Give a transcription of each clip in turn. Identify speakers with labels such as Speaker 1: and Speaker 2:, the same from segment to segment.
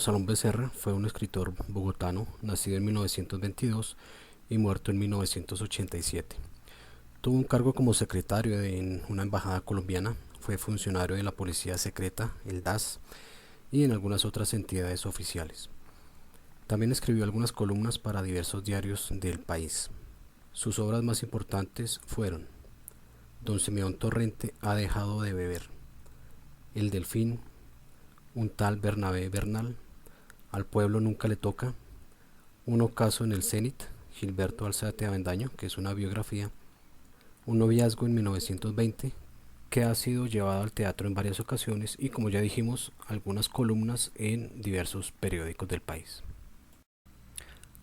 Speaker 1: Salón Becerra fue un escritor bogotano, nacido en 1922 y muerto en 1987. Tuvo un cargo como secretario en una embajada colombiana, fue funcionario de la Policía Secreta, el DAS, y en algunas otras entidades oficiales. También escribió algunas columnas para diversos diarios del país. Sus obras más importantes fueron Don Simeón Torrente ha dejado de beber, El Delfín, Un tal Bernabé Bernal, Al pueblo nunca le toca, Un ocaso en el Cenit, Gilberto Alzate Avendaño, que es una biografía, Un noviazgo en 1920, que ha sido llevado al teatro en varias ocasiones y, como ya dijimos, algunas columnas en diversos periódicos del país.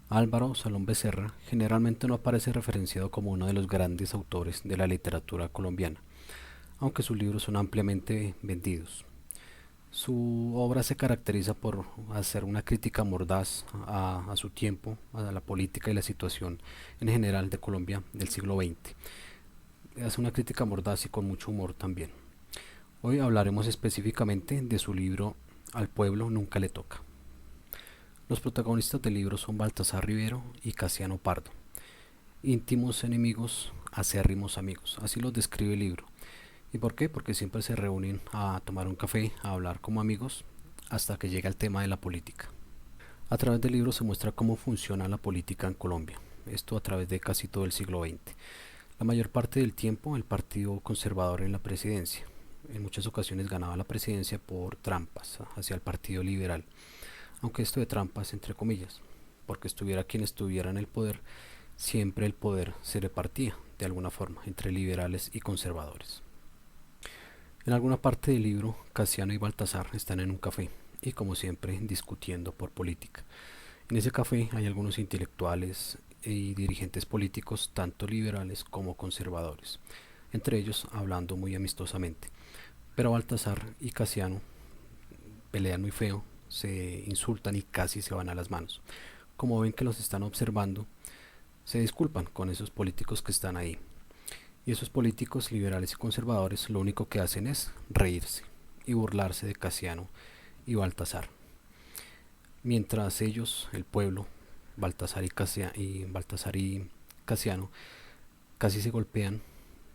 Speaker 1: Álvaro Salón Becerra generalmente no aparece referenciado como uno de los grandes autores de la literatura colombiana, aunque sus libros son ampliamente vendidos. Su obra se caracteriza por hacer una crítica mordaz a su tiempo, a la política y la situación en general de Colombia del siglo XX. Hace una crítica mordaz y con mucho humor también. Hoy hablaremos específicamente de su libro Al pueblo nunca le toca. Los protagonistas del libro son Baltasar Rivero y Casiano Pardo, íntimos enemigos, acérrimos amigos, así los describe el libro. ¿Y por qué? Porque siempre se reúnen a tomar un café, a hablar como amigos, hasta que llega el tema de la política. A través del libro se muestra cómo funciona la política en Colombia, esto a través de casi todo el siglo XX. La mayor parte del tiempo el Partido Conservador en la presidencia. En muchas ocasiones ganaba la presidencia por trampas hacia el Partido Liberal, aunque esto de trampas entre comillas, porque estuviera quien estuviera en el poder, siempre el poder se repartía de alguna forma entre liberales y conservadores. En alguna parte del libro, Casiano y Baltasar están en un café y, como siempre, discutiendo por política. En ese café hay algunos intelectuales y dirigentes políticos, tanto liberales como conservadores, entre ellos hablando muy amistosamente. Pero Baltasar y Casiano pelean muy feo, se insultan y casi se van a las manos. Como ven que los están observando, se disculpan con esos políticos que están ahí. Y esos políticos liberales y conservadores lo único que hacen es reírse y burlarse de Casiano y Baltasar. Mientras ellos, el pueblo, Baltasar y Casiano, casi se golpean,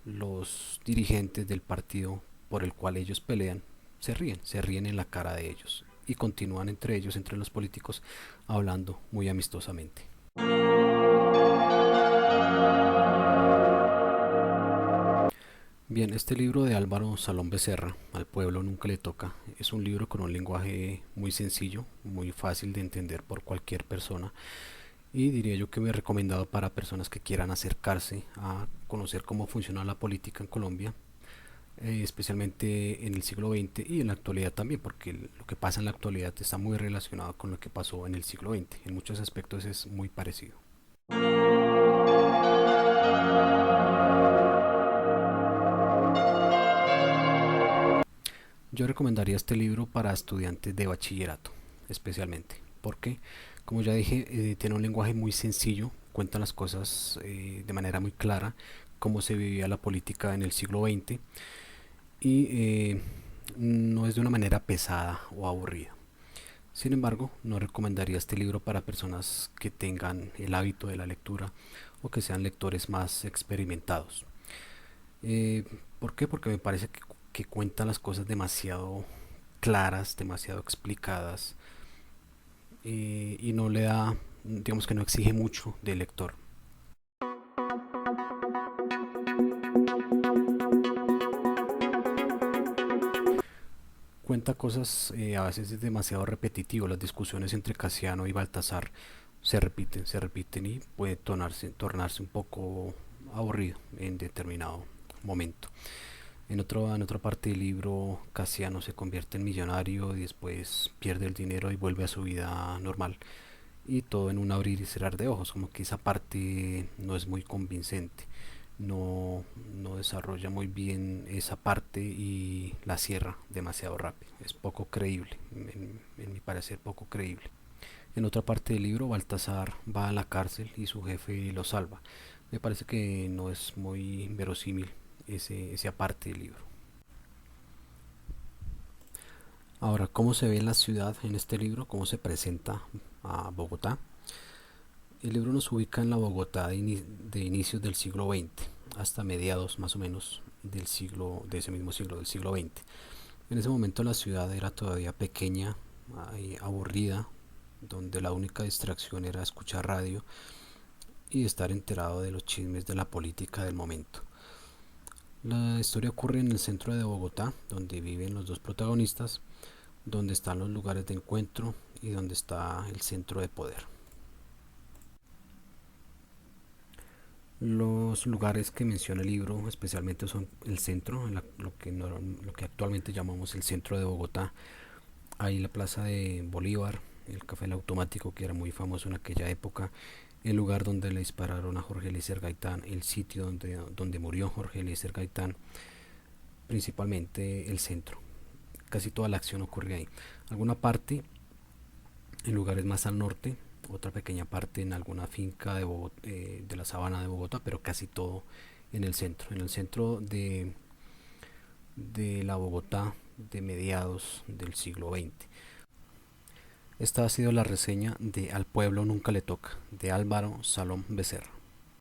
Speaker 1: los dirigentes del partido por el cual ellos pelean se ríen en la cara de ellos y continúan entre ellos, entre los políticos, hablando muy amistosamente. Bien, este libro de Álvaro Salón Becerra, Al pueblo nunca le toca, es un libro con un lenguaje muy sencillo, muy fácil de entender por cualquier persona y diría yo que me he recomendado para personas que quieran acercarse a conocer cómo funciona la política en Colombia, especialmente en el siglo XX y en la actualidad también, porque lo que pasa en la actualidad está muy relacionado con lo que pasó en el siglo XX. En muchos aspectos es muy parecido. Yo recomendaría este libro para estudiantes de bachillerato, especialmente, porque, como ya dije, tiene un lenguaje muy sencillo, cuenta las cosas de manera muy clara, cómo se vivía la política en el siglo XX y no es de una manera pesada o aburrida. Sin embargo, no recomendaría este libro para personas que tengan el hábito de la lectura o que sean lectores más experimentados. Eh, ¿Por qué? Porque me parece que cuenta las cosas demasiado claras, demasiado explicadas y no le da, digamos que no exige mucho del lector. Cuenta cosas a veces es demasiado repetitivo, las discusiones entre Casiano y Baltasar se repiten y puede tornarse un poco aburrido en determinado momento. En otra parte del libro, Casiano se convierte en millonario y después pierde el dinero y vuelve a su vida normal. Y todo en un abrir y cerrar de ojos, como que esa parte no es muy convincente. No desarrolla muy bien esa parte y la cierra demasiado rápido. Es poco creíble, en mi parecer poco creíble. En otra parte del libro, Baltasar va a la cárcel y su jefe lo salva. Me parece que no es muy verosímil esa parte del libro. Ahora, ¿cómo se ve la ciudad en este libro? ¿Cómo se presenta a Bogotá? El libro nos ubica en la Bogotá de inicios del siglo XX hasta mediados más o menos de ese mismo siglo, del siglo XX. En ese momento la ciudad era todavía pequeña y aburrida, donde la única distracción era escuchar radio y estar enterado de los chismes de la política del momento. La historia ocurre en el centro de Bogotá, donde viven los dos protagonistas, donde están los lugares de encuentro y donde está el centro de poder. Los lugares que menciona el libro especialmente son el centro, lo que actualmente llamamos el centro de Bogotá. Hay la plaza de Bolívar, el café El Automático, que era muy famoso en aquella época, el lugar donde le dispararon a Jorge Eliezer Gaitán, el sitio donde murió Jorge Eliezer Gaitán, principalmente el centro. Casi toda la acción ocurre ahí. Alguna parte en lugares más al norte, otra pequeña parte en alguna finca de la sabana de Bogotá, pero casi todo en el centro de la Bogotá de mediados del siglo XX. Esta ha sido la reseña de Al pueblo nunca le toca, de Álvaro Salom Becerra.